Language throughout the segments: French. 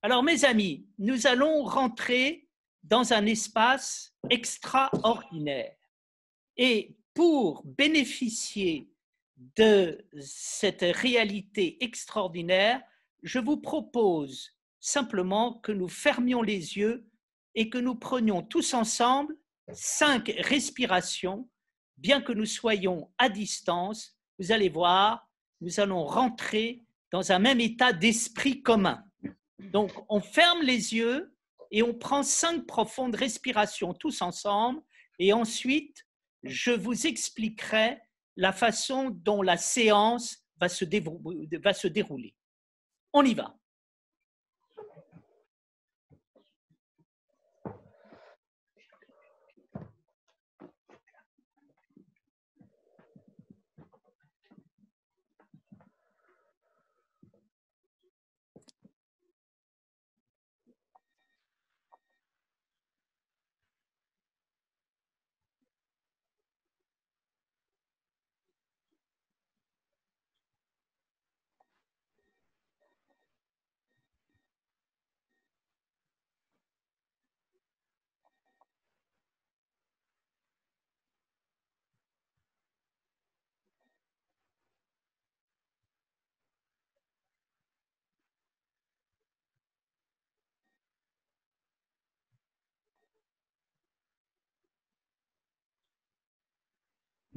Alors, mes amis, nous allons rentrer dans un espace extraordinaire. Et pour bénéficier de cette réalité extraordinaire, je vous propose simplement que nous fermions les yeux et que nous prenions tous ensemble 5 respirations, bien que nous soyons à distance. Vous allez voir, nous allons rentrer dans un même état d'esprit commun. Donc, on ferme les yeux et on prend 5 profondes respirations tous ensemble et ensuite, je vous expliquerai la façon dont la séance va se dérouler. On y va.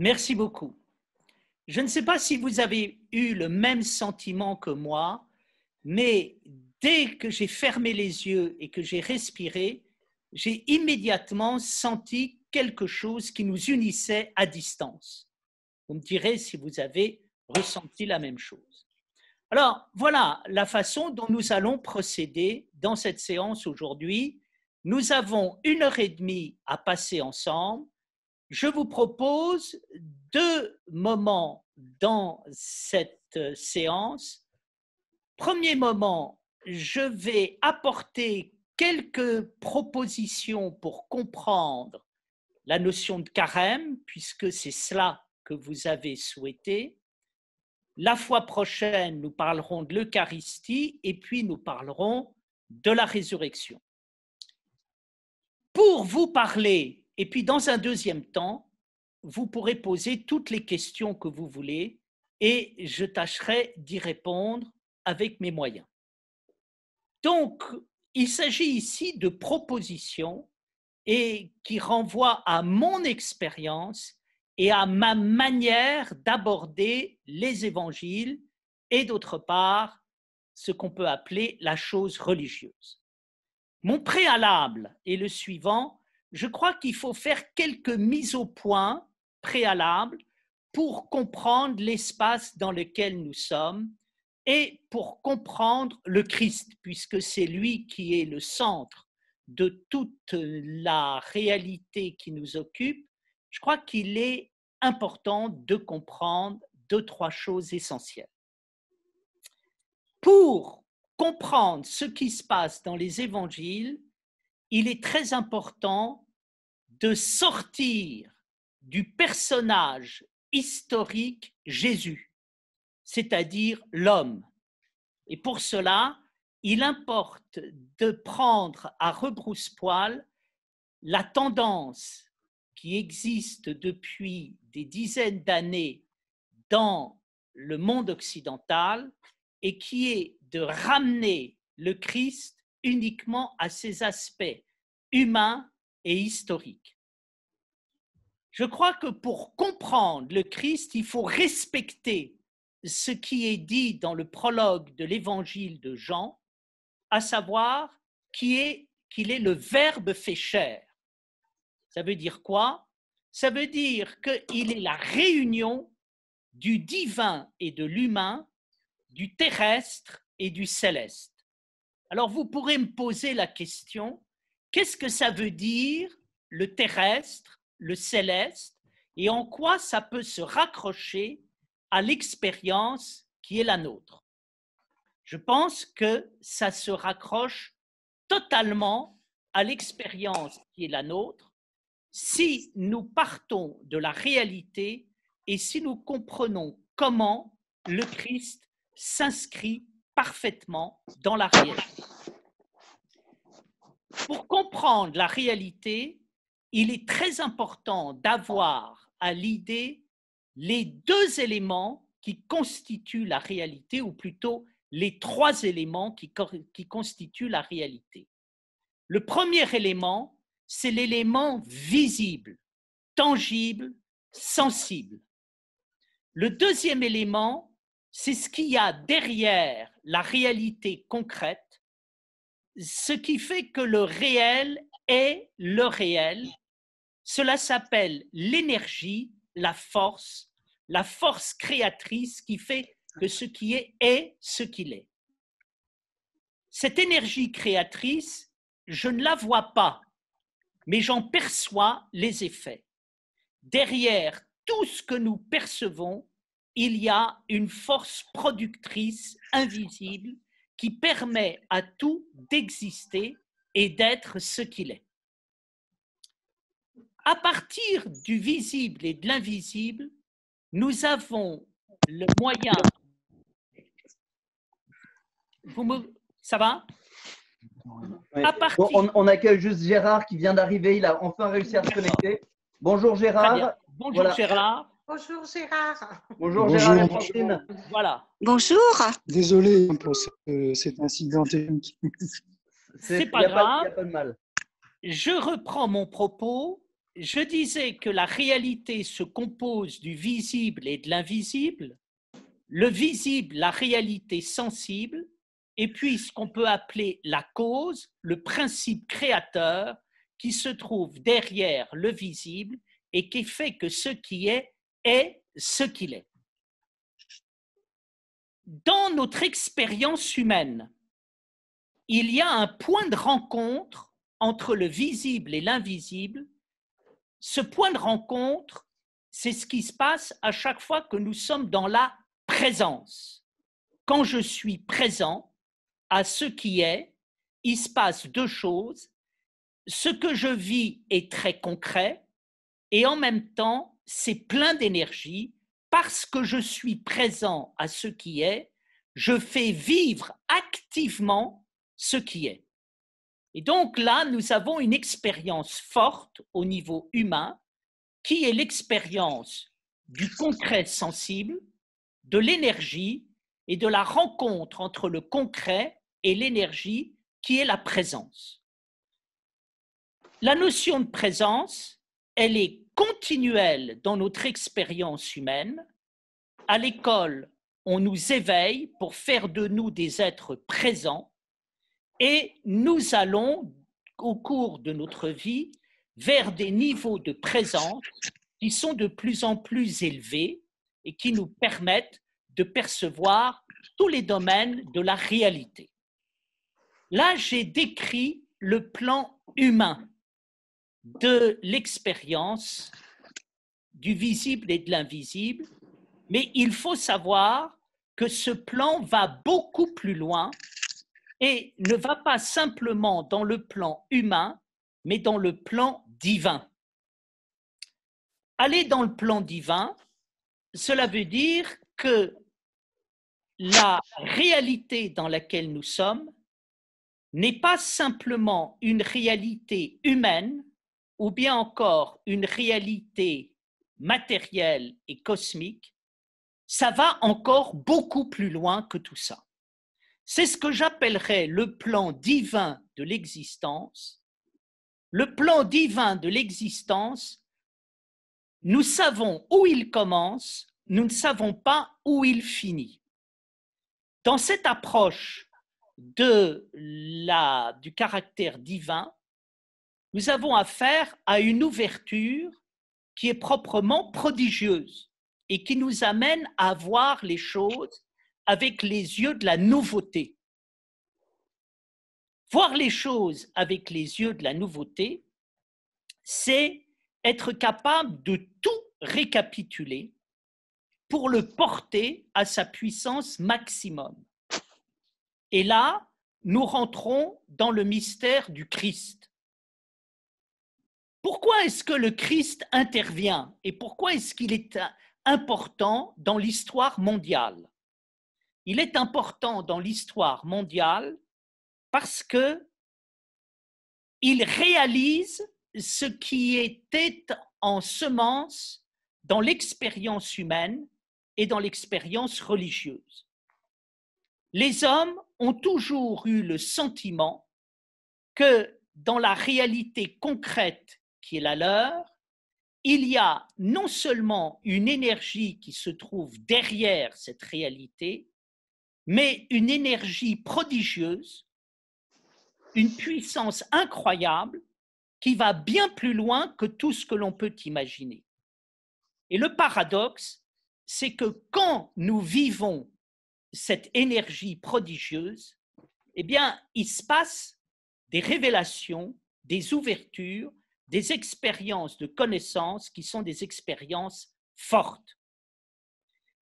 Merci beaucoup. Je ne sais pas si vous avez eu le même sentiment que moi, mais dès que j'ai fermé les yeux et que j'ai respiré, j'ai immédiatement senti quelque chose qui nous unissait à distance. Vous me direz si vous avez ressenti la même chose. Alors, voilà la façon dont nous allons procéder dans cette séance aujourd'hui. Nous avons 1h30 à passer ensemble. Je vous propose 2 moments dans cette séance. Premier moment, je vais apporter quelques propositions pour comprendre la notion de carême, puisque c'est cela que vous avez souhaité. La fois prochaine, nous parlerons de l'Eucharistie et puis nous parlerons de la résurrection. Pour vous parler, et puis dans un deuxième temps, vous pourrez poser toutes les questions que vous voulez et je tâcherai d'y répondre avec mes moyens. Donc, il s'agit ici de propositions et qui renvoient à mon expérience et à ma manière d'aborder les évangiles et d'autre part, ce qu'on peut appeler la chose religieuse. Mon préalable est le suivant, je crois qu'il faut faire quelques mises au point préalables pour comprendre l'espace dans lequel nous sommes et pour comprendre le Christ, puisque c'est lui qui est le centre de toute la réalité qui nous occupe. Je crois qu'il est important de comprendre 2-3 choses essentielles. Pour comprendre ce qui se passe dans les évangiles, il est très important de sortir du personnage historique Jésus, c'est-à-dire l'homme. Et pour cela, il importe de prendre à rebrousse-poil la tendance qui existe depuis des dizaines d'années dans le monde occidental et qui est de ramener le Christ uniquement à ses aspects humains et historiques. Je crois que pour comprendre le Christ, il faut respecter ce qui est dit dans le prologue de l'évangile de Jean, à savoir qu'il est le Verbe fait chair. Ça veut dire quoi? Ça veut dire qu'il est la réunion du divin et de l'humain, du terrestre et du céleste. Alors vous pourrez me poser la question, qu'est-ce que ça veut dire le terrestre, le céleste, et en quoi ça peut se raccrocher à l'expérience qui est la nôtre? Je pense que ça se raccroche totalement à l'expérience qui est la nôtre si nous partons de la réalité et si nous comprenons comment le Christ s'inscrit parfaitement dans la réalité. Pour comprendre la réalité, il est très important d'avoir à l'idée les deux éléments qui constituent la réalité, ou plutôt les trois éléments qui constituent la réalité. Le premier élément, c'est l'élément visible, tangible, sensible. Le deuxième élément, c'est ce qu'il y a derrière la réalité concrète, ce qui fait que le réel est le réel. Cela s'appelle l'énergie, la force créatrice qui fait que ce qui est ce qu'il est. Cette énergie créatrice, je ne la vois pas, mais j'en perçois les effets. Derrière tout ce que nous percevons, il y a une force productrice invisible qui permet à tout d'exister et d'être ce qu'il est. À partir du visible et de l'invisible, nous avons le moyen. Ça va? Oui. Bon, on accueille juste Gérard qui vient d'arriver. Il a enfin réussi à se connecter. Bonjour Gérard. Bonjour voilà. Gérard. Bonjour Gérard. Bonjour Gérard et Francine. Voilà. Bonjour. Désolé pour cet incident technique. C'est pas grave. Il n'y a pas de mal. Je reprends mon propos. Je disais que la réalité se compose du visible et de l'invisible. Le visible, la réalité sensible, et puis ce qu'on peut appeler la cause, le principe créateur qui se trouve derrière le visible et qui fait que ce qui est ce qu'il est. Dans notre expérience humaine, il y a un point de rencontre entre le visible et l'invisible. Ce point de rencontre, c'est ce qui se passe à chaque fois que nous sommes dans la présence. Quand je suis présent à ce qui est, il se passe deux choses. Ce que je vis est très concret et en même temps, c'est plein d'énergie. Parce que je suis présent à ce qui est, je fais vivre activement ce qui est. Et donc là, nous avons une expérience forte au niveau humain qui est l'expérience du concret sensible, de l'énergie et de la rencontre entre le concret et l'énergie qui est la présence. La notion de présence, elle est continuelle dans notre expérience humaine. À l'école, on nous éveille pour faire de nous des êtres présents et nous allons, au cours de notre vie, vers des niveaux de présence qui sont de plus en plus élevés et qui nous permettent de percevoir tous les domaines de la réalité. Là, j'ai décrit le plan humain de l'expérience du visible et de l'invisible, mais il faut savoir que ce plan va beaucoup plus loin et ne va pas simplement dans le plan humain, mais dans le plan divin. Aller dans le plan divin, cela veut dire que la réalité dans laquelle nous sommes n'est pas simplement une réalité humaine ou bien encore une réalité matérielle et cosmique, ça va encore beaucoup plus loin que tout ça. C'est ce que j'appellerais le plan divin de l'existence. Le plan divin de l'existence, nous savons où il commence, nous ne savons pas où il finit. Dans cette approche du caractère divin, nous avons affaire à une ouverture qui est proprement prodigieuse et qui nous amène à voir les choses avec les yeux de la nouveauté. Voir les choses avec les yeux de la nouveauté, c'est être capable de tout récapituler pour le porter à sa puissance maximum. Et là, nous rentrons dans le mystère du Christ. Pourquoi est-ce que le Christ intervient et pourquoi est-ce qu'il est important dans l'histoire mondiale? Il est important dans l'histoire mondiale parce que il réalise ce qui était en semence dans l'expérience humaine et dans l'expérience religieuse. Les hommes ont toujours eu le sentiment que dans la réalité concrète qui est la leur, il y a non seulement une énergie qui se trouve derrière cette réalité, mais une énergie prodigieuse, une puissance incroyable qui va bien plus loin que tout ce que l'on peut imaginer. Et le paradoxe, c'est que quand nous vivons cette énergie prodigieuse, eh bien, il se passe des révélations, des ouvertures, des expériences de connaissance qui sont des expériences fortes.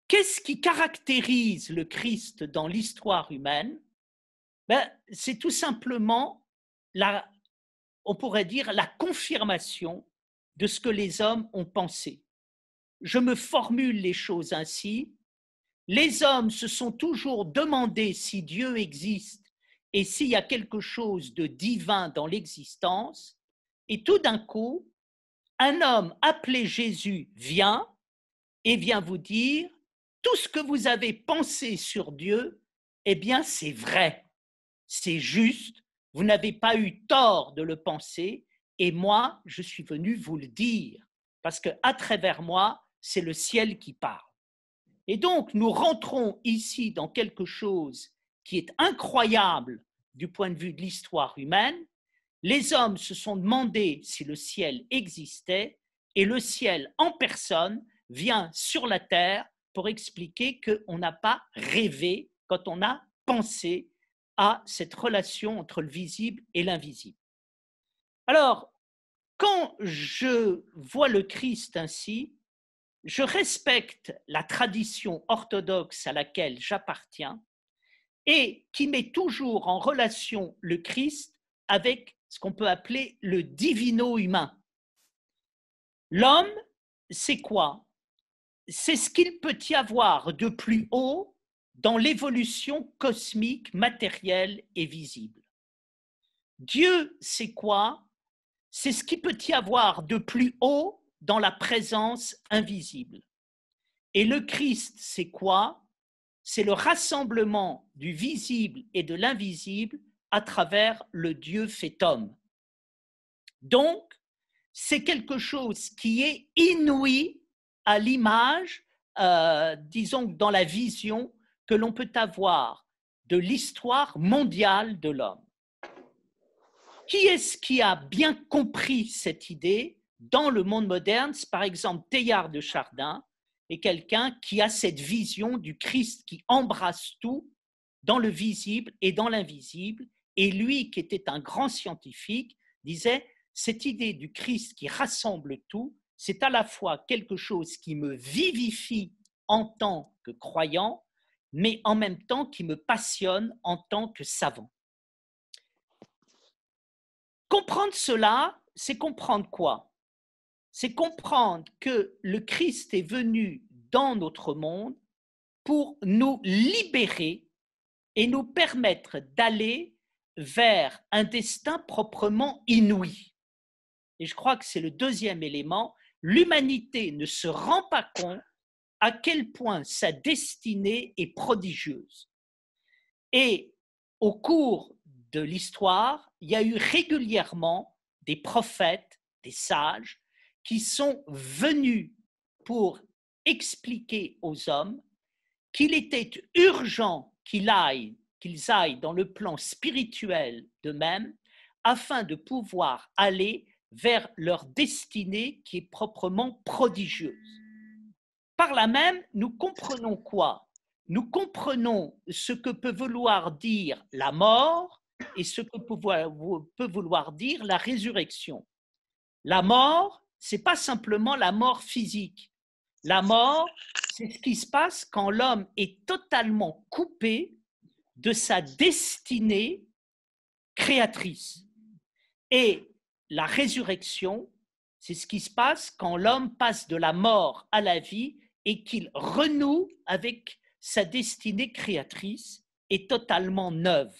Qu'est-ce qui caractérise le Christ dans l'histoire humaine? C'est tout simplement, on pourrait dire, la confirmation de ce que les hommes ont pensé. Je me formule les choses ainsi. Les hommes se sont toujours demandé si Dieu existe et s'il y a quelque chose de divin dans l'existence. Et tout d'un coup, un homme appelé Jésus vient et vient vous dire tout ce que vous avez pensé sur Dieu, eh bien c'est vrai, c'est juste, vous n'avez pas eu tort de le penser et moi, je suis venu vous le dire parce qu'à travers moi, c'est le ciel qui parle. Et donc, nous rentrons ici dans quelque chose qui est incroyable du point de vue de l'histoire humaine. Les hommes se sont demandé si le ciel existait et le ciel en personne vient sur la terre pour expliquer qu'on n'a pas rêvé quand on a pensé à cette relation entre le visible et l'invisible. Alors, quand je vois le Christ ainsi, je respecte la tradition orthodoxe à laquelle j'appartiens et qui met toujours en relation le Christ avec ce qu'on peut appeler le divino-humain. L'homme, c'est quoi? C'est ce qu'il peut y avoir de plus haut dans l'évolution cosmique, matérielle et visible. Dieu, c'est quoi? C'est ce qu'il peut y avoir de plus haut dans la présence invisible. Et le Christ, c'est quoi? C'est le rassemblement du visible et de l'invisible à travers le Dieu fait homme. Donc, c'est quelque chose qui est inouï à l'image, disons, dans la vision que l'on peut avoir de l'histoire mondiale de l'homme. Qui est-ce qui a bien compris cette idée dans le monde moderne? Par exemple, Teilhard de Chardin est quelqu'un qui a cette vision du Christ qui embrasse tout dans le visible et dans l'invisible. Et lui, qui était un grand scientifique, disait cette idée du Christ qui rassemble tout, c'est à la fois quelque chose qui me vivifie en tant que croyant, mais en même temps qui me passionne en tant que savant. Comprendre cela, c'est comprendre quoi? C'est comprendre que le Christ est venu dans notre monde pour nous libérer et nous permettre d'aller vers un destin proprement inouï. Et je crois que c'est le deuxième élément. L'humanité ne se rend pas compte à quel point sa destinée est prodigieuse. Et au cours de l'histoire, il y a eu régulièrement des prophètes, des sages, qui sont venus pour expliquer aux hommes qu'il était urgent qu'ils aillent dans le plan spirituel d'eux-mêmes afin de pouvoir aller vers leur destinée qui est proprement prodigieuse. Par là même, nous comprenons quoi? Nous comprenons ce que peut vouloir dire la mort et ce que peut vouloir dire la résurrection. La mort, ce n'est pas simplement la mort physique. La mort, c'est ce qui se passe quand l'homme est totalement coupé de sa destinée créatrice. Et la résurrection, c'est ce qui se passe quand l'homme passe de la mort à la vie et qu'il renoue avec sa destinée créatrice et totalement neuve.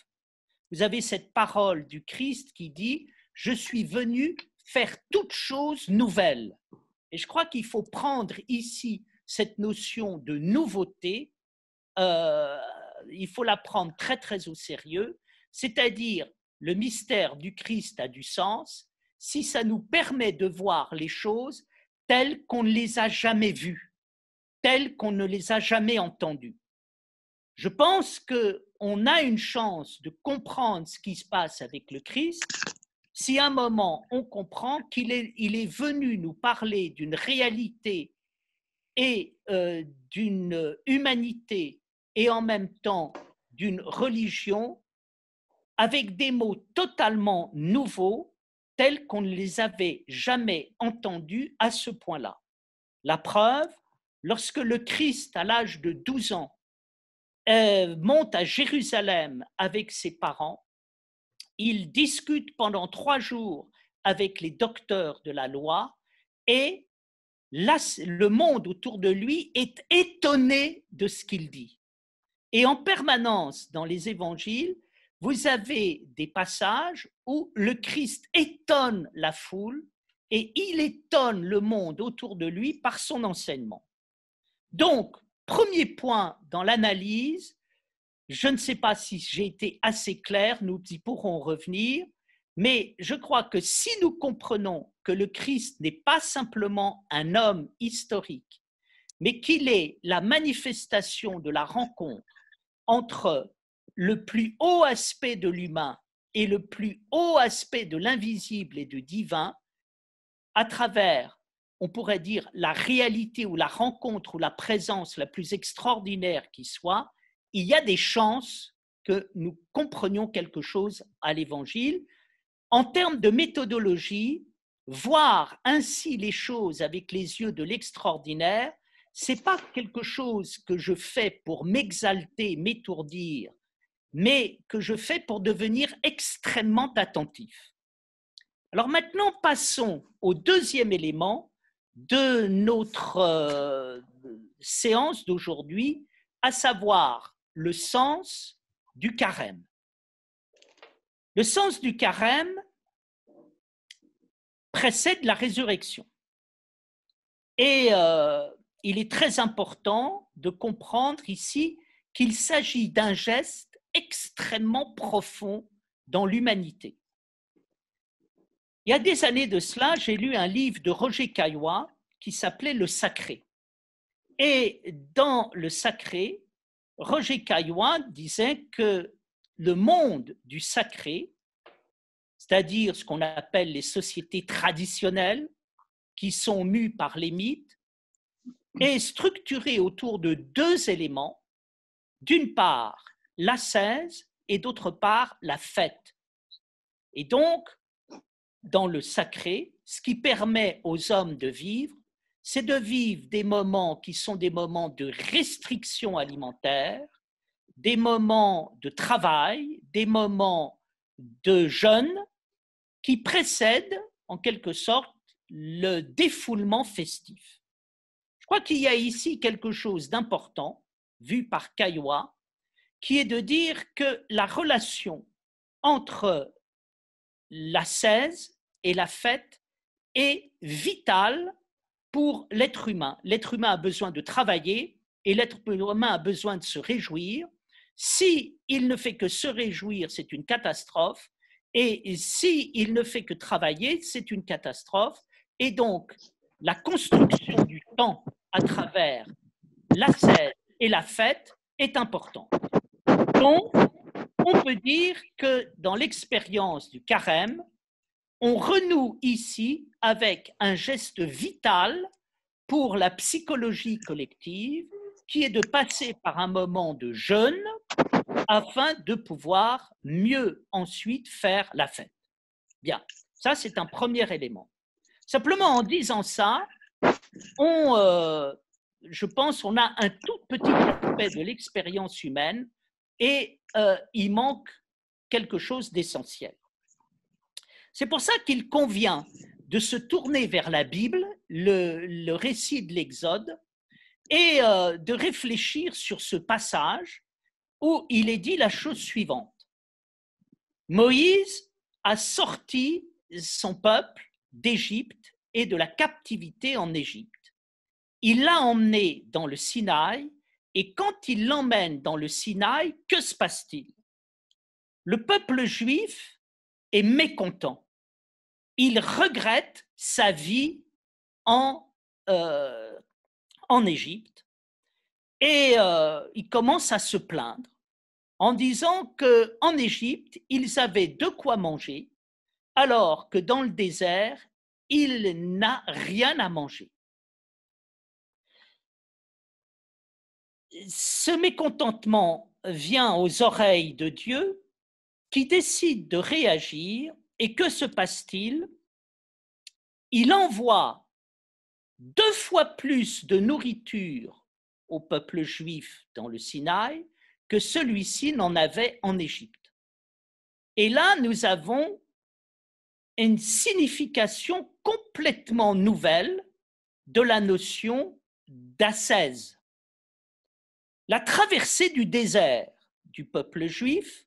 Vous avez cette parole du Christ qui dit je suis venu faire toute chose nouvelle. Et je crois qu'il faut prendre ici cette notion de nouveauté, il faut la prendre très très au sérieux, c'est-à-dire le mystère du Christ a du sens si ça nous permet de voir les choses telles qu'on ne les a jamais vues, telles qu'on ne les a jamais entendues. Je pense qu'on a une chance de comprendre ce qui se passe avec le Christ si à un moment on comprend qu'il est venu nous parler d'une réalité et d'une humanité et en même temps d'une religion avec des mots totalement nouveaux tels qu'on ne les avait jamais entendus à ce point-là. La preuve, lorsque le Christ, à l'âge de 12 ans, monte à Jérusalem avec ses parents, il discute pendant 3 jours avec les docteurs de la loi et là, le monde autour de lui est étonné de ce qu'il dit. Et en permanence, dans les évangiles, vous avez des passages où le Christ étonne la foule et il étonne le monde autour de lui par son enseignement. Donc, premier point dans l'analyse, je ne sais pas si j'ai été assez clair, nous y pourrons revenir, mais je crois que si nous comprenons que le Christ n'est pas simplement un homme historique, mais qu'il est la manifestation de la rencontre entre le plus haut aspect de l'humain et le plus haut aspect de l'invisible et du divin, à travers, on pourrait dire, la réalité ou la rencontre ou la présence la plus extraordinaire qui soit, il y a des chances que nous comprenions quelque chose à l'Évangile. En termes de méthodologie, voir ainsi les choses avec les yeux de l'extraordinaire, ce n'est pas quelque chose que je fais pour m'exalter, m'étourdir, mais que je fais pour devenir extrêmement attentif. Alors maintenant, passons au deuxième élément de notre séance d'aujourd'hui, à savoir le sens du carême. Le sens du carême précède la résurrection. Et il est très important de comprendre ici qu'il s'agit d'un geste extrêmement profond dans l'humanité. Il y a des années de cela, j'ai lu un livre de Roger Caillois qui s'appelait « Le Sacré ». Et dans « Le Sacré », Roger Caillois disait que le monde du sacré, c'est-à-dire ce qu'on appelle les sociétés traditionnelles, qui sont mues par les mythes, est structuré autour de 2 éléments. D'une part, l'ascèse et d'autre part, la fête. Et donc, dans le sacré, ce qui permet aux hommes de vivre, c'est de vivre des moments qui sont des moments de restriction alimentaire, des moments de travail, des moments de jeûne qui précèdent en quelque sorte le défoulement festif. Je crois qu'il y a ici quelque chose d'important, vu par Caillois, qui est de dire que la relation entre l'ascèse et la fête est vitale pour l'être humain. L'être humain a besoin de travailler et l'être humain a besoin de se réjouir. S'il ne fait que se réjouir, c'est une catastrophe. Et s'il ne fait que travailler, c'est une catastrophe. Et donc, la construction du temps à travers l'ascèse et la fête est importante. Donc, on peut dire que dans l'expérience du carême, on renoue ici avec un geste vital pour la psychologie collective qui est de passer par un moment de jeûne afin de pouvoir mieux ensuite faire la fête. Bien, ça c'est un premier élément. Simplement en disant ça, je pense qu'on a un tout petit aspect de l'expérience humaine et il manque quelque chose d'essentiel. C'est pour ça qu'il convient de se tourner vers la Bible, le récit de l'Exode, et de réfléchir sur ce passage où il est dit la chose suivante. Moïse a sorti son peuple d'Égypte et de la captivité en Égypte. Il l'a emmené dans le Sinaï, et quand il l'emmène dans le Sinaï, que se passe-t-il? Le peuple juif est mécontent. Il regrette sa vie en Égypte et il commence à se plaindre en disant qu'en Égypte, ils avaient de quoi manger, alors que dans le désert, il n'a rien à manger. Ce mécontentement vient aux oreilles de Dieu qui décide de réagir, et que se passe-t-il? Il envoie 2 fois plus de nourriture au peuple juif dans le Sinaï que celui-ci n'en avait en Égypte. Et là, nous avons une signification complètement nouvelle de la notion d'ascèse. La traversée du désert du peuple juif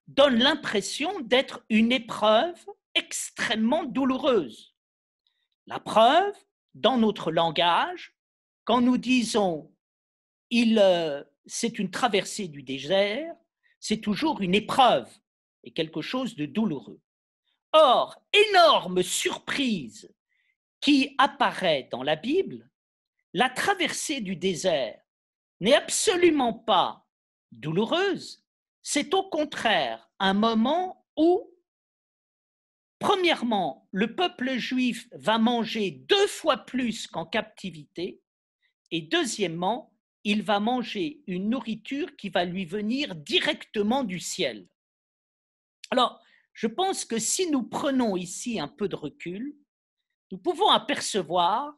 donne l'impression d'être une épreuve extrêmement douloureuse. La preuve, dans notre langage, quand nous disons c'est une traversée du désert, c'est toujours une épreuve et quelque chose de douloureux. Or, énorme surprise qui apparaît dans la Bible, la traversée du désert n'est absolument pas douloureuse, c'est au contraire un moment où, premièrement, le peuple juif va manger 2 fois plus qu'en captivité, et deuxièmement, il va manger une nourriture qui va lui venir directement du ciel. Alors, je pense que si nous prenons ici un peu de recul, nous pouvons apercevoir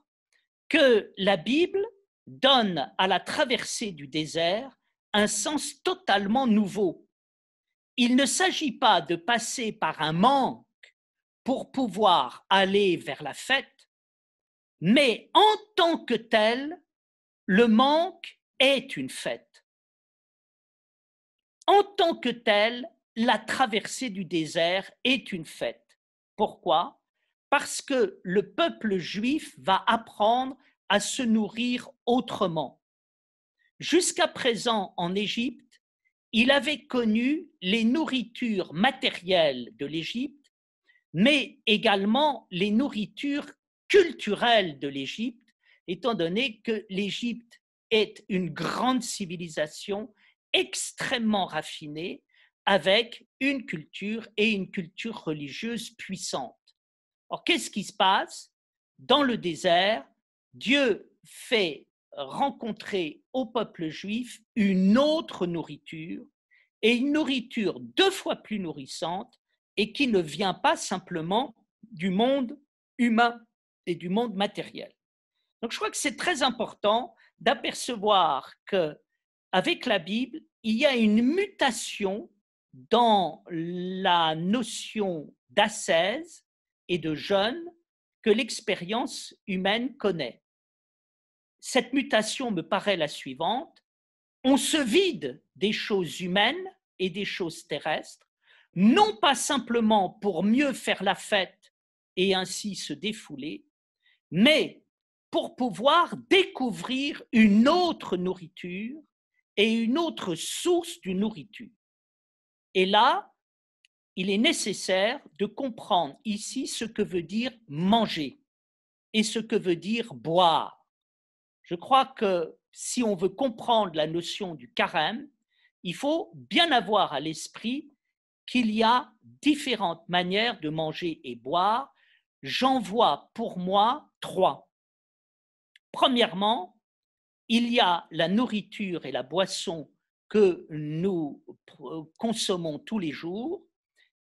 que la Bible donne à la traversée du désert un sens totalement nouveau. Il ne s'agit pas de passer par un manque pour pouvoir aller vers la fête, mais en tant que tel, le manque est une fête. En tant que tel, la traversée du désert est une fête. Pourquoi? Parce que le peuple juif va apprendre à se nourrir autrement. Jusqu'à présent, en Égypte, il avait connu les nourritures matérielles de l'Égypte, mais également les nourritures culturelles de l'Égypte, étant donné que l'Égypte est une grande civilisation extrêmement raffinée, avec une culture et une culture religieuse puissante. Or, qu'est-ce qui se passe? Dans le désert, Dieu fait rencontrer au peuple juif une autre nourriture, et une nourriture 2 fois plus nourrissante, et qui ne vient pas simplement du monde humain et du monde matériel. Donc, je crois que c'est très important d'apercevoir qu'avec la Bible, il y a une mutation dans la notion d'ascèse et de jeûne que l'expérience humaine connaît. Cette mutation me paraît la suivante: on se vide des choses humaines et des choses terrestres, non pas simplement pour mieux faire la fête et ainsi se défouler, mais pour pouvoir découvrir une autre nourriture et une autre source de nourriture. Et là, il est nécessaire de comprendre ici ce que veut dire manger et ce que veut dire boire. Je crois que si on veut comprendre la notion du carême, il faut bien avoir à l'esprit qu'il y a différentes manières de manger et boire. J'en vois pour moi 3. Premièrement, il y a la nourriture et la boisson que nous consommons tous les jours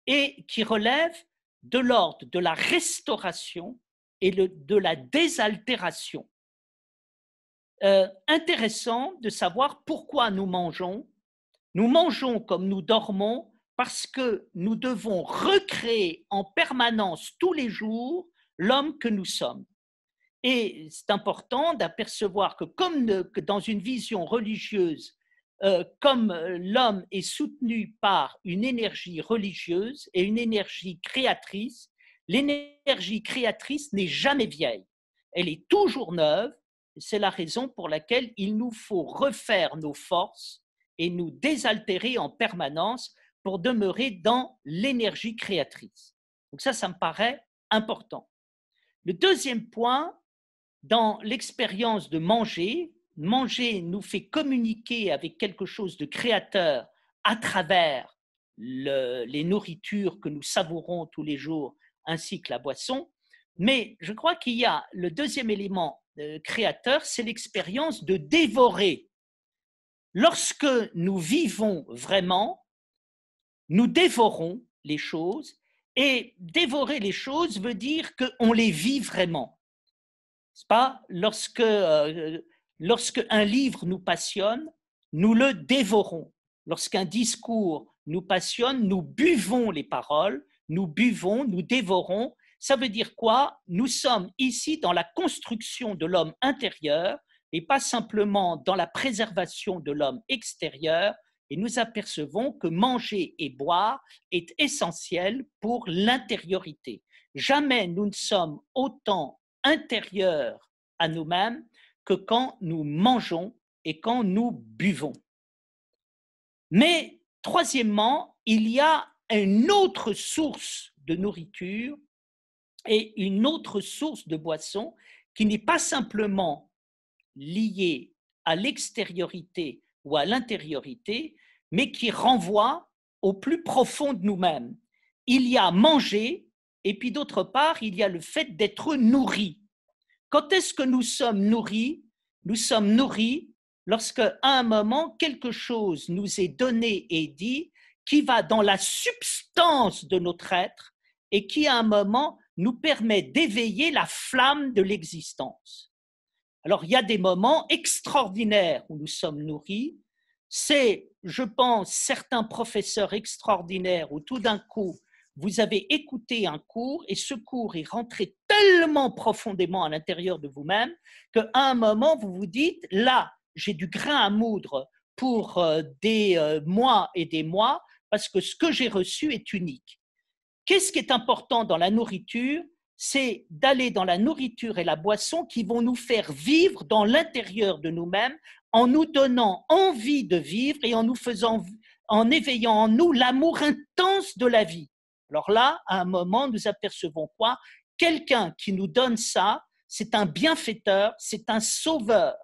et qui relèvent de l'ordre de la restauration et de la désaltération. Intéressant de savoir pourquoi nous mangeons. Nous mangeons comme nous dormons parce que nous devons recréer en permanence tous les jours l'homme que nous sommes. Et c'est important d'apercevoir que comme dans une vision religieuse, comme l'homme est soutenu par une énergie religieuse et une énergie créatrice, L'énergie créatrice n'est jamais vieille. Elle est toujours neuve. C'est la raison pour laquelle il nous faut refaire nos forces et nous désaltérer en permanence pour demeurer dans l'énergie créatrice. Donc ça me paraît important. Le deuxième point, dans l'expérience de manger, manger nous fait communiquer avec quelque chose de créateur à travers les nourritures que nous savourons tous les jours, ainsi que la boisson. Mais je crois qu'il y a le deuxième élément créateur, c'est l'expérience de dévorer. Lorsque nous vivons vraiment, nous dévorons les choses, et dévorer les choses veut dire qu'on les vit vraiment. C'est pas lorsque un livre nous passionne, nous le dévorons. Lorsqu'un discours nous passionne, nous buvons les paroles, nous buvons, nous dévorons. Ça veut dire quoi? Nous sommes ici dans la construction de l'homme intérieur et pas simplement dans la préservation de l'homme extérieur. Et nous apercevons que manger et boire est essentiel pour l'intériorité. Jamais nous ne sommes autant intérieurs à nous-mêmes que quand nous mangeons et quand nous buvons. Mais troisièmement, il y a une autre source de nourriture et une autre source de boisson qui n'est pas simplement liée à l'extériorité ou à l'intériorité, mais qui renvoie au plus profond de nous-mêmes. Il y a manger, et puis d'autre part, il y a le fait d'être nourri. Quand est-ce que nous sommes nourris? Nous sommes nourris lorsque, à un moment, quelque chose nous est donné et dit qui va dans la substance de notre être et qui, à un moment, nous permet d'éveiller la flamme de l'existence. Alors, il y a des moments extraordinaires où nous sommes nourris. C'est, je pense, certains professeurs extraordinaires où tout d'un coup, vous avez écouté un cours et ce cours est rentré tellement profondément à l'intérieur de vous-même qu'à un moment, vous vous dites, là, j'ai du grain à moudre pour des mois et des mois parce que ce que j'ai reçu est unique. Qu'est-ce qui est important dans la nourriture? C'est d'aller dans la nourriture et la boisson qui vont nous faire vivre dans l'intérieur de nous-mêmes en nous donnant envie de vivre et en éveillant en nous l'amour intense de la vie. Alors là, à un moment, nous apercevons quoi? Quelqu'un qui nous donne ça, c'est un bienfaiteur, c'est un sauveur.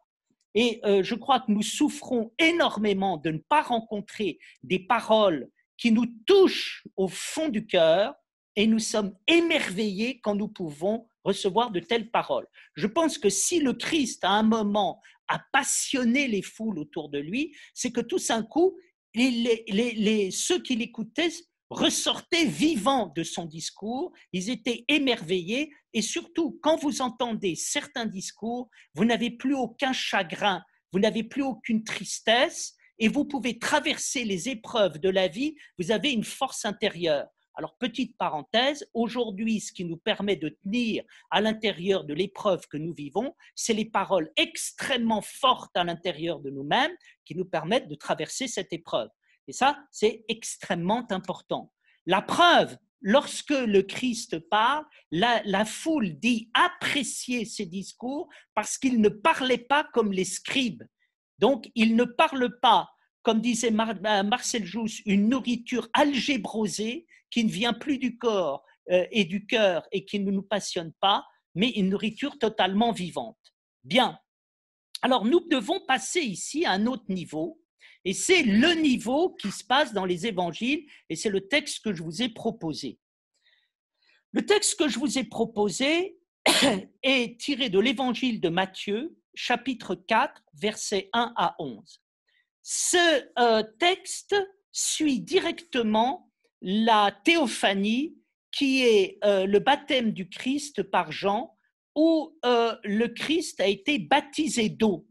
Et je crois que nous souffrons énormément de ne pas rencontrer des paroles qui nous touchent au fond du cœur et nous sommes émerveillés quand nous pouvons recevoir de telles paroles. Je pense que si le Christ, à un moment, a passionné les foules autour de lui, c'est que tout d'un coup, ceux qui l'écoutaient ressortaient vivants de son discours, ils étaient émerveillés et surtout, quand vous entendez certains discours, vous n'avez plus aucun chagrin, vous n'avez plus aucune tristesse et vous pouvez traverser les épreuves de la vie, vous avez une force intérieure. Alors, petite parenthèse, aujourd'hui, ce qui nous permet de tenir à l'intérieur de l'épreuve que nous vivons, c'est les paroles extrêmement fortes à l'intérieur de nous-mêmes qui nous permettent de traverser cette épreuve. Et ça, c'est extrêmement important. La preuve, lorsque le Christ parle, la foule dit apprécier ses discours parce qu'il ne parlait pas comme les scribes. Donc, il ne parle pas, comme disait Marcel Jousse, une nourriture algébrosée qui ne vient plus du corps et du cœur et qui ne nous passionne pas, mais une nourriture totalement vivante. Bien. Alors, nous devons passer ici à un autre niveau, et c'est le niveau qui se passe dans les évangiles, et c'est le texte que je vous ai proposé. Le texte que je vous ai proposé est tiré de l'évangile de Matthieu, chapitre 4, versets 1 à 11. Ce texte suit directement la théophanie qui est le baptême du Christ par Jean, où le Christ a été baptisé d'eau.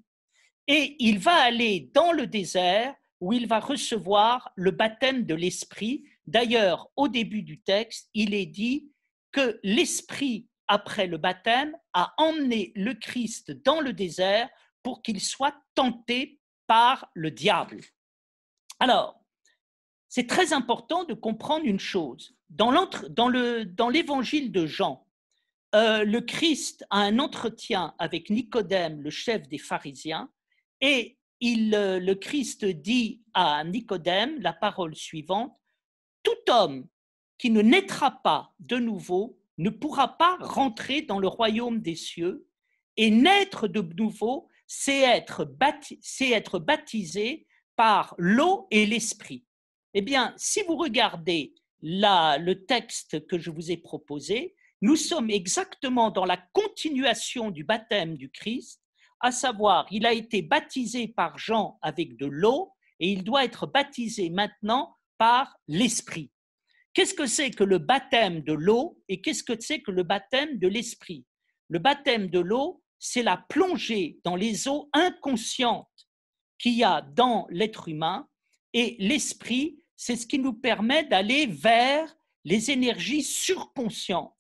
Et il va aller dans le désert où il va recevoir le baptême de l'Esprit. D'ailleurs, au début du texte, il est dit que l'Esprit, après le baptême, a emmené le Christ dans le désert pour qu'il soit tenté par le diable. Alors, c'est très important de comprendre une chose. Dans l'évangile de Jean, le Christ a un entretien avec Nicodème, le chef des pharisiens, et le Christ dit à Nicodème la parole suivante: tout homme qui ne naîtra pas de nouveau ne pourra pas rentrer dans le royaume des cieux, et naître de nouveau, c'est être baptisé par l'eau et l'esprit. Eh bien, si vous regardez le texte que je vous ai proposé, nous sommes exactement dans la continuation du baptême du Christ, à savoir, il a été baptisé par Jean avec de l'eau et il doit être baptisé maintenant par l'esprit. Qu'est-ce que c'est que le baptême de l'eau et qu'est-ce que c'est que le baptême de l'esprit? Le baptême de l'eau, c'est la plongée dans les eaux inconscientes qu'il y a dans l'être humain, et l'esprit, c'est ce qui nous permet d'aller vers les énergies surconscientes.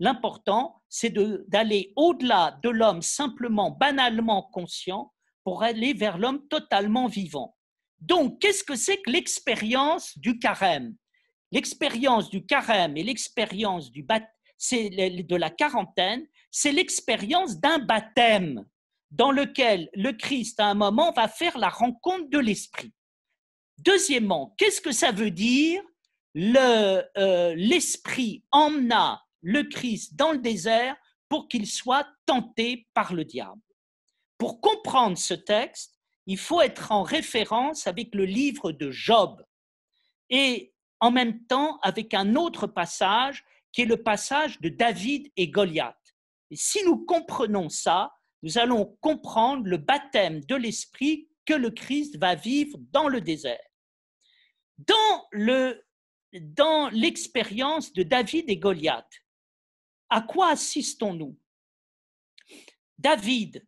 L'important, c'est d'aller au-delà de l'homme simplement banalement conscient pour aller vers l'homme totalement vivant. Donc, qu'est-ce que c'est que l'expérience du carême? L'expérience du carême et l'expérience de la quarantaine, c'est l'expérience d'un baptême dans lequel le Christ, à un moment, va faire la rencontre de l'esprit. Deuxièmement, qu'est-ce que ça veut dire? L'esprit emmena le Christ dans le désert pour qu'il soit tenté par le diable. Pour comprendre ce texte, il faut être en référence avec le livre de Job et en même temps avec un autre passage qui est le passage de David et Goliath. Et si nous comprenons ça, nous allons comprendre le baptême de l'esprit que le Christ va vivre dans le désert. Dans l'expérience de David et Goliath, à quoi assistons-nous? David,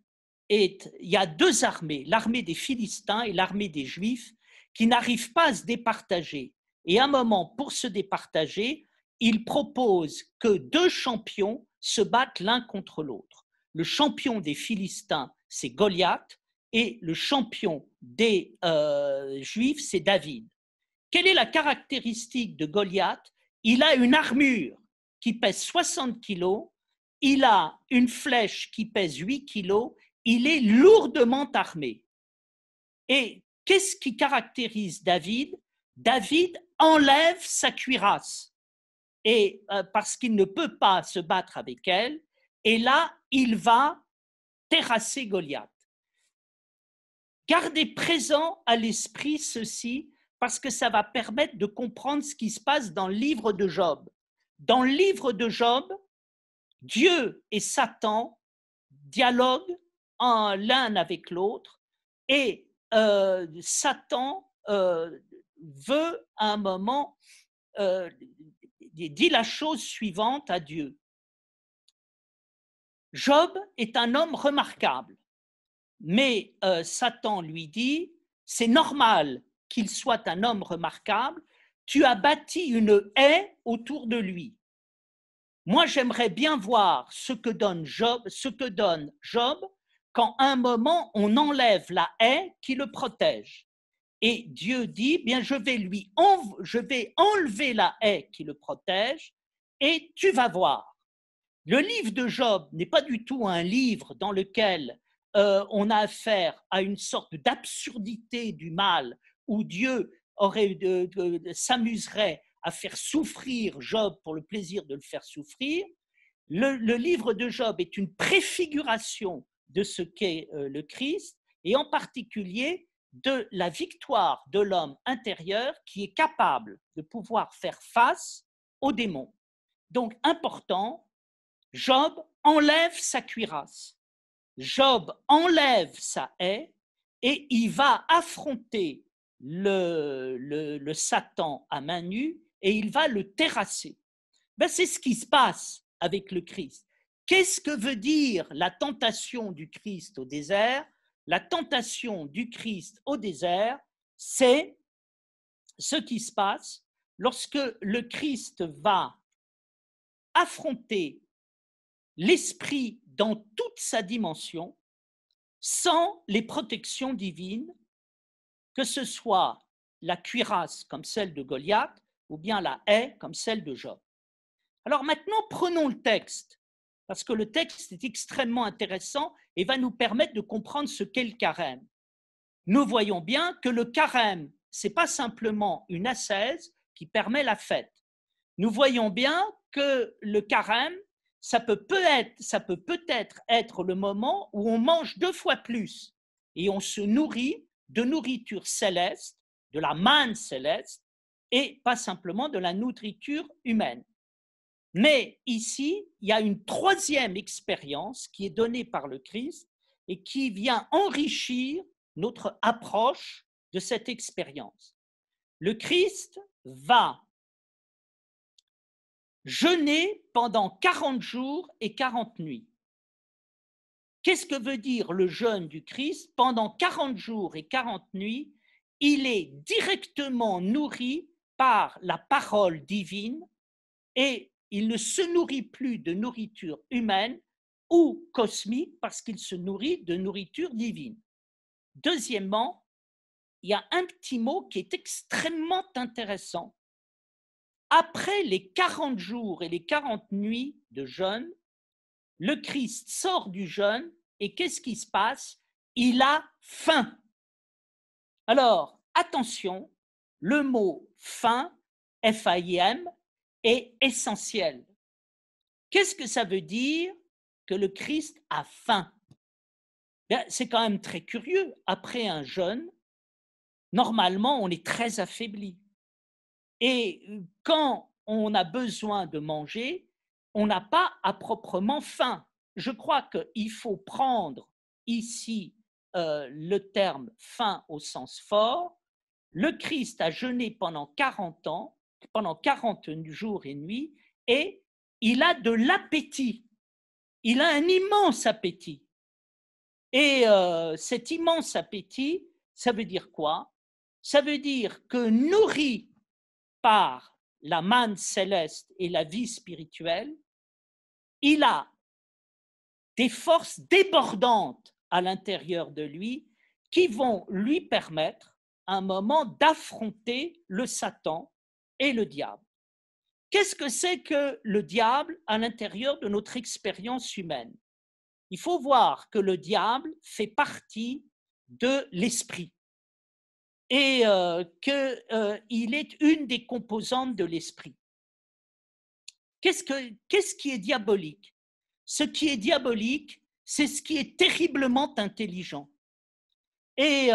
il y a deux armées, l'armée des Philistins et l'armée des Juifs, qui n'arrivent pas à se départager. Et à un moment, pour se départager, il propose que deux champions se battent l'un contre l'autre. Le champion des Philistins, c'est Goliath, et le champion des Juifs, c'est David. Quelle est la caractéristique de Goliath? Il a une armure qui pèse 60 kilos, il a une flèche qui pèse 8 kilos, il est lourdement armé. Et qu'est-ce qui caractérise David? David enlève sa cuirasse et, parce qu'il ne peut pas se battre avec elle, et là, il va terrasser Goliath. Gardez présent à l'esprit ceci, parce que ça va permettre de comprendre ce qui se passe dans le livre de Job. Dans le livre de Job, Dieu et Satan dialoguent l'un avec l'autre, et Satan veut à un moment, dit la chose suivante à Dieu. Job est un homme remarquable, mais Satan lui dit, c'est normal qu'il soit un homme remarquable, tu as bâti une haie autour de lui. Moi, j'aimerais bien voir ce que donne Job quand à un moment on enlève la haie qui le protège. Et Dieu dit, bien, je vais enlever la haie qui le protège et tu vas voir. Le livre de Job n'est pas du tout un livre dans lequel on a affaire à une sorte d'absurdité du mal où Dieu s'amuserait à faire souffrir Job pour le plaisir de le faire souffrir. Le livre de Job est une préfiguration de ce qu'est le Christ, et en particulier de la victoire de l'homme intérieur qui est capable de pouvoir faire face aux démons. Donc, important, Job enlève sa cuirasse, Job enlève sa haie, et il va affronter le Satan à main nue, et il va le terrasser. Ben, c'est ce qui se passe avec le Christ. Qu'est-ce que veut dire la tentation du Christ au désert? La tentation du Christ au désert, c'est ce qui se passe lorsque le Christ va affronter l'esprit dans toute sa dimension, sans les protections divines, que ce soit la cuirasse comme celle de Goliath ou bien la haie comme celle de Job. Alors maintenant, prenons le texte, parce que le texte est extrêmement intéressant et va nous permettre de comprendre ce qu'est le carême. Nous voyons bien que le carême, ce n'est pas simplement une ascèse qui permet la fête. Nous voyons bien que le carême, ça peut peut-être être le moment où on mange 2 fois plus et on se nourrit de nourriture céleste, de la manne céleste, et pas simplement de la nourriture humaine. Mais ici, il y a une 3e expérience qui est donnée par le Christ et qui vient enrichir notre approche de cette expérience. Le Christ va jeûner pendant 40 jours et 40 nuits. Qu'est-ce que veut dire le jeûne du Christ? Pendant 40 jours et 40 nuits, il est directement nourri par la parole divine et il ne se nourrit plus de nourriture humaine ou cosmique parce qu'il se nourrit de nourriture divine. Deuxièmement, il y a un petit mot qui est extrêmement intéressant. Après les 40 jours et les 40 nuits de jeûne, le Christ sort du jeûne et qu'est-ce qui se passe? Il a faim. Alors, attention, le mot faim, F-A-I-M, est essentiel. Qu'est-ce que ça veut dire que le Christ a faim? C'est quand même très curieux. Après un jeûne, normalement, on est très affaibli. Et quand on a besoin de manger, on n'a pas à proprement faim. Je crois qu'il faut prendre ici le terme faim au sens fort. Le Christ a jeûné pendant 40 ans, pendant 40 jours et nuits, et il a de l'appétit. Il a un immense appétit. Et cet immense appétit, ça veut dire quoi? Ça veut dire que nourri par la manne céleste et la vie spirituelle, il a des forces débordantes à l'intérieur de lui qui vont lui permettre à un moment d'affronter le Satan et le diable. Qu'est-ce que c'est que le diable à l'intérieur de notre expérience humaine? Il faut voir que le diable fait partie de l'esprit et qu'il est une des composantes de l'esprit. Qu'est-ce qui est diabolique? Ce qui est diabolique, c'est ce qui est terriblement intelligent. Et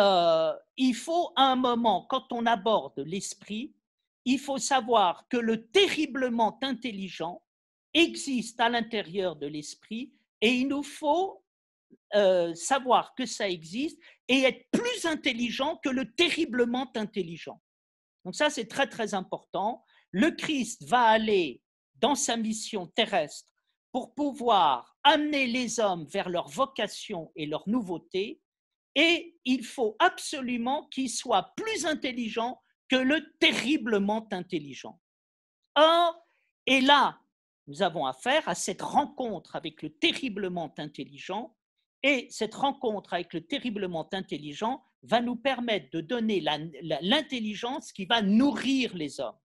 il faut à un moment, quand on aborde l'esprit, il faut savoir que le terriblement intelligent existe à l'intérieur de l'esprit et il nous faut savoir que ça existe et être plus intelligent que le terriblement intelligent. Donc ça, c'est très, très important. Le Christ va aller dans sa mission terrestre pour pouvoir amener les hommes vers leur vocation et leur nouveauté, et il faut absolument qu'ils soient plus intelligents que le terriblement intelligent. Or, et là, nous avons affaire à cette rencontre avec le terriblement intelligent, et cette rencontre avec le terriblement intelligent va nous permettre de donner l'intelligence qui va nourrir les hommes.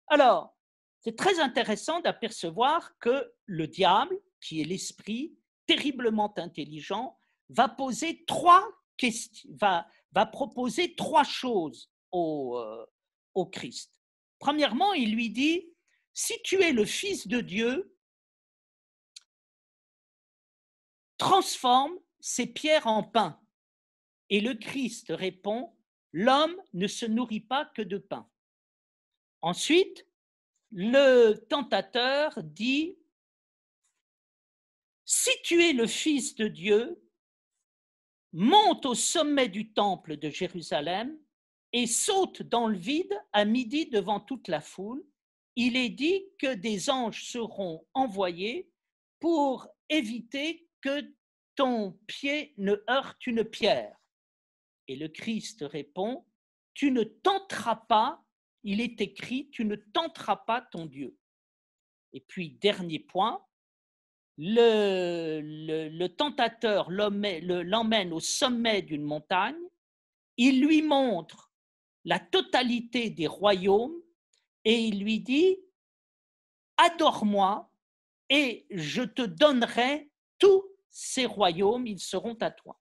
Alors, c'est très intéressant d'apercevoir que le diable, qui est l'esprit terriblement intelligent, va poser 3 questions, va proposer 3 choses au Christ. Premièrement, il lui dit, si tu es le Fils de Dieu, transforme ces pierres en pain. Et le Christ répond, l'homme ne se nourrit pas que de pain. Ensuite, le tentateur dit, si tu es le Fils de Dieu, monte au sommet du temple de Jérusalem et saute dans le vide à midi devant toute la foule. Il est dit que des anges seront envoyés pour éviter que ton pied ne heurte une pierre. Et le Christ répond, tu ne tenteras pas, il est écrit, tu ne tenteras pas ton Dieu. Et puis, dernier point, le tentateur l'emmène au sommet d'une montagne, il lui montre la totalité des royaumes et il lui dit « Adore-moi et je te donnerai tous ces royaumes, ils seront à toi. »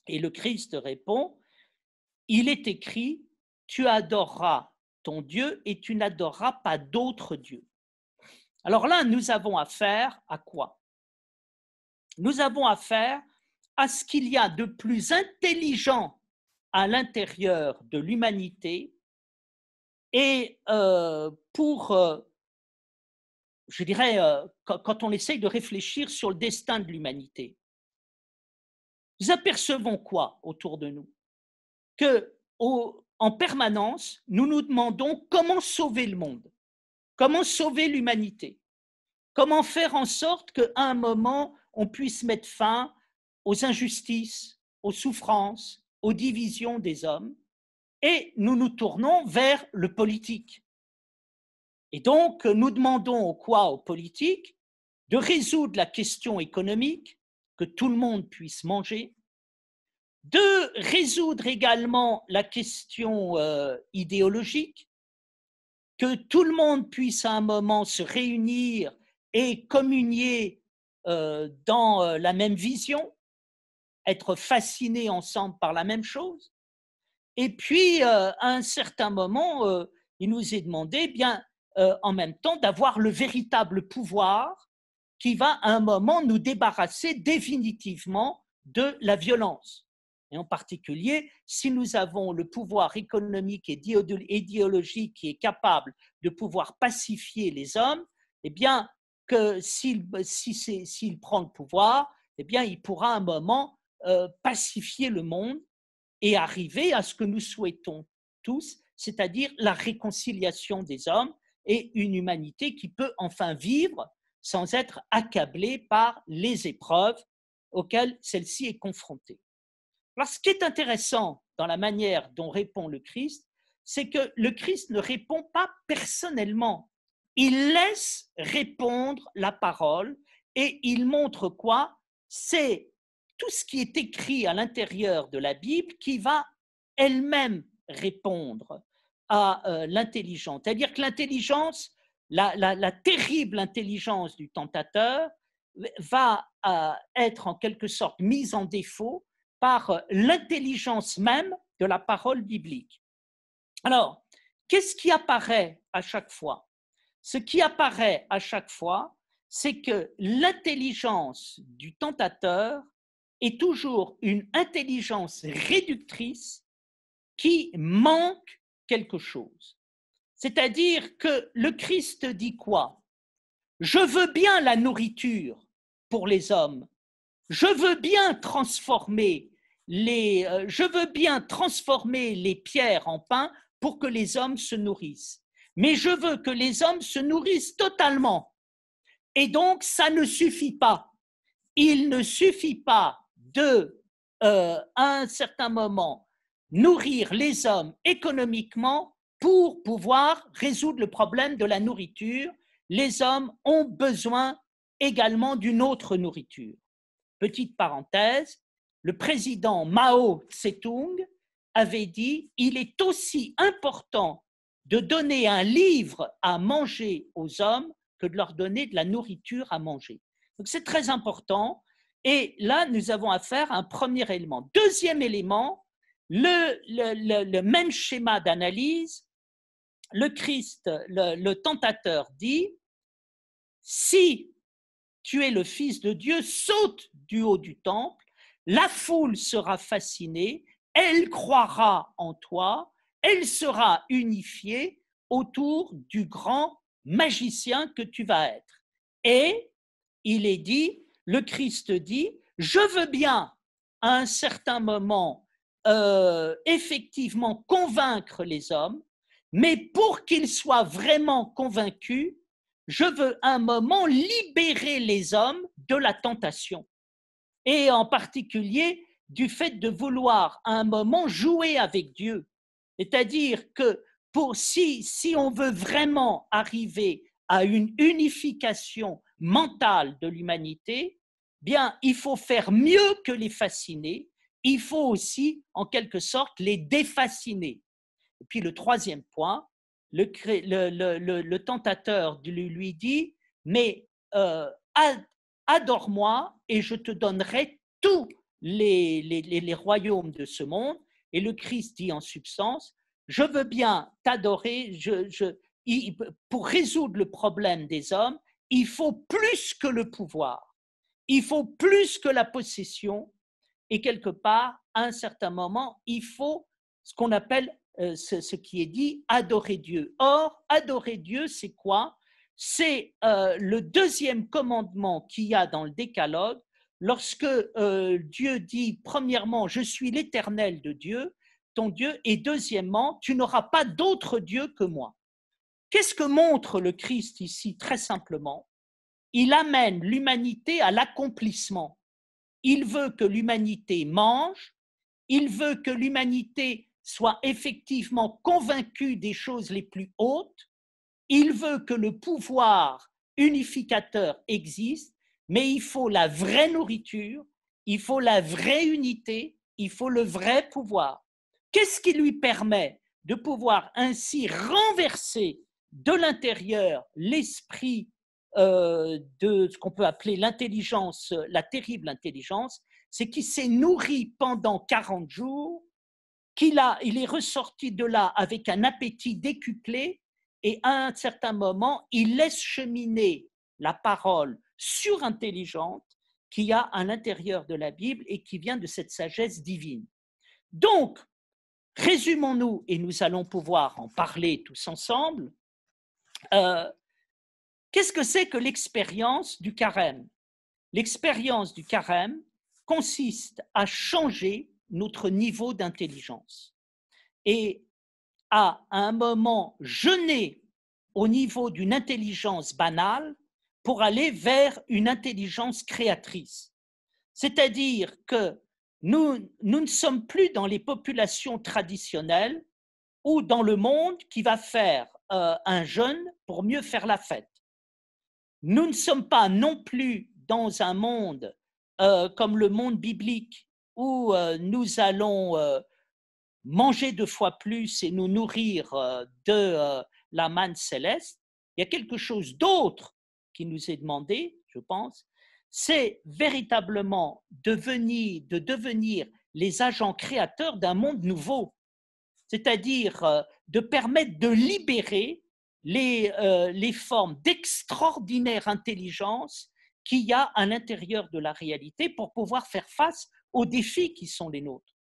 Et le Christ répond « Il est écrit, tu adoreras ton Dieu et tu n'adoreras pas d'autre Dieu. » Alors là, nous avons affaire à quoi? Nous avons affaire à ce qu'il y a de plus intelligent à l'intérieur de l'humanité et je dirais, quand on essaye de réfléchir sur le destin de l'humanité, nous apercevons quoi autour de nous? En permanence, nous nous demandons comment sauver le monde, comment sauver l'humanité, comment faire en sorte qu'à un moment, on puisse mettre fin aux injustices, aux souffrances, aux divisions des hommes, et nous nous tournons vers le politique. Et donc, nous demandons aux politiques de résoudre la question économique, que tout le monde puisse manger, de résoudre également la question idéologique, que tout le monde puisse à un moment se réunir et communier dans la même vision, être fascinés ensemble par la même chose. Et puis, à un certain moment, il nous est demandé, bien, en même temps, d'avoir le véritable pouvoir qui va à un moment nous débarrasser définitivement de la violence. Et en particulier, si nous avons le pouvoir économique et idéologique qui est capable de pouvoir pacifier les hommes, eh bien, que s'il prend le pouvoir, eh bien, il pourra à un moment pacifier le monde et arriver à ce que nous souhaitons tous, c'est-à-dire la réconciliation des hommes et une humanité qui peut enfin vivre sans être accablée par les épreuves auxquelles celle-ci est confrontée. Alors, ce qui est intéressant dans la manière dont répond le Christ, c'est que le Christ ne répond pas personnellement. Il laisse répondre la parole et il montre quoi? C'est tout ce qui est écrit à l'intérieur de la Bible qui va elle-même répondre à l'intelligence. C'est-à-dire que l'intelligence, la terrible intelligence du tentateur va être en quelque sorte mise en défaut par l'intelligence même de la parole biblique. Alors, qu'est-ce qui apparaît à chaque fois? Ce qui apparaît à chaque fois, c'est que l'intelligence du tentateur est toujours une intelligence réductrice qui manque quelque chose. C'est-à-dire que le Christ dit quoi? Je veux bien la nourriture pour les hommes, je veux bien transformer les pierres en pain pour que les hommes se nourrissent. Mais je veux que les hommes se nourrissent totalement. Et donc, ça ne suffit pas. Il ne suffit pas de, à un certain moment, nourrir les hommes économiquement pour pouvoir résoudre le problème de la nourriture. Les hommes ont besoin également d'une autre nourriture. Petite parenthèse, le président Mao Tse-tung avait dit « Il est aussi important de donner un livre à manger aux hommes que de leur donner de la nourriture à manger. » Donc c'est très important. Et là, nous avons affaire à un premier élément. Deuxième élément, le même schéma d'analyse, le Christ, le tentateur dit « Si tu es le Fils de Dieu, saute du haut du temple, la foule sera fascinée, elle croira en toi, elle sera unifiée autour du grand magicien que tu vas être. » Et il est dit, le Christ dit, je veux bien à un certain moment effectivement convaincre les hommes, mais pour qu'ils soient vraiment convaincus, je veux un moment libérer les hommes de la tentation, et en particulier du fait de vouloir à un moment jouer avec Dieu. C'est-à-dire que si on veut vraiment arriver à une unification mentale de l'humanité, bien, il faut faire mieux que les fasciner, il faut aussi, en quelque sorte, les défasciner. Et puis le troisième point, le tentateur lui dit, mais adore-moi et je te donnerai tous les royaumes de ce monde. Et le Christ dit en substance, je veux bien t'adorer, pour résoudre le problème des hommes, il faut plus que le pouvoir, il faut plus que la possession, et quelque part, à un certain moment, il faut ce qu'on appelle, ce qui est dit, adorer Dieu. Or, adorer Dieu, c'est quoi? C'est le deuxième commandement qu'il y a dans le Décalogue, lorsque Dieu dit, premièrement, je suis l'Éternel de Dieu, ton Dieu, et deuxièmement, tu n'auras pas d'autre Dieu que moi. Qu'est-ce que montre le Christ ici, très simplement? Il amène l'humanité à l'accomplissement. Il veut que l'humanité mange, il veut que l'humanité soit effectivement convaincue des choses les plus hautes, il veut que le pouvoir unificateur existe, mais il faut la vraie nourriture, il faut la vraie unité, il faut le vrai pouvoir. Qu'est-ce qui lui permet de pouvoir ainsi renverser de l'intérieur l'esprit de ce qu'on peut appeler l'intelligence, la terrible intelligence? C'est qu'il s'est nourri pendant 40 jours, il est ressorti de là avec un appétit décuplé, et à un certain moment, il laisse cheminer la parole surintelligente qu'il y a à l'intérieur de la Bible et qui vient de cette sagesse divine. Donc, résumons-nous, et nous allons pouvoir en parler tous ensemble. Qu'est-ce que c'est que l'expérience du carême? L'expérience du carême consiste à changer notre niveau d'intelligence et à un moment jeûner au niveau d'une intelligence banale pour aller vers une intelligence créatrice. C'est-à-dire que nous ne sommes plus dans les populations traditionnelles ou dans le monde qui va faire un jeûne pour mieux faire la fête. Nous ne sommes pas non plus dans un monde comme le monde biblique où nous allons manger 2 fois plus et nous nourrir de la manne céleste. Il y a quelque chose d'autre qui nous est demandé, je pense, c'est véritablement de devenir les agents créateurs d'un monde nouveau, c'est-à-dire de permettre de libérer les formes d'extraordinaire intelligence qu'il y a à l'intérieur de la réalité pour pouvoir faire face aux défis qui sont les nôtres.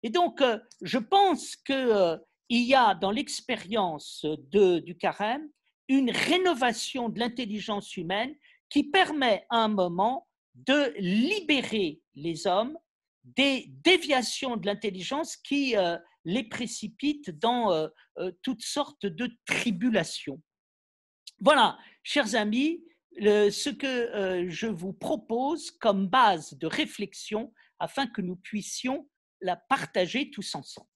Et donc, je pense qu'il y a dans l'expérience du carême une rénovation de l'intelligence humaine qui permet à un moment de libérer les hommes des déviations de l'intelligence qui les précipitent dans toutes sortes de tribulations. Voilà, chers amis, ce que je vous propose comme base de réflexion afin que nous puissions la partager tous ensemble.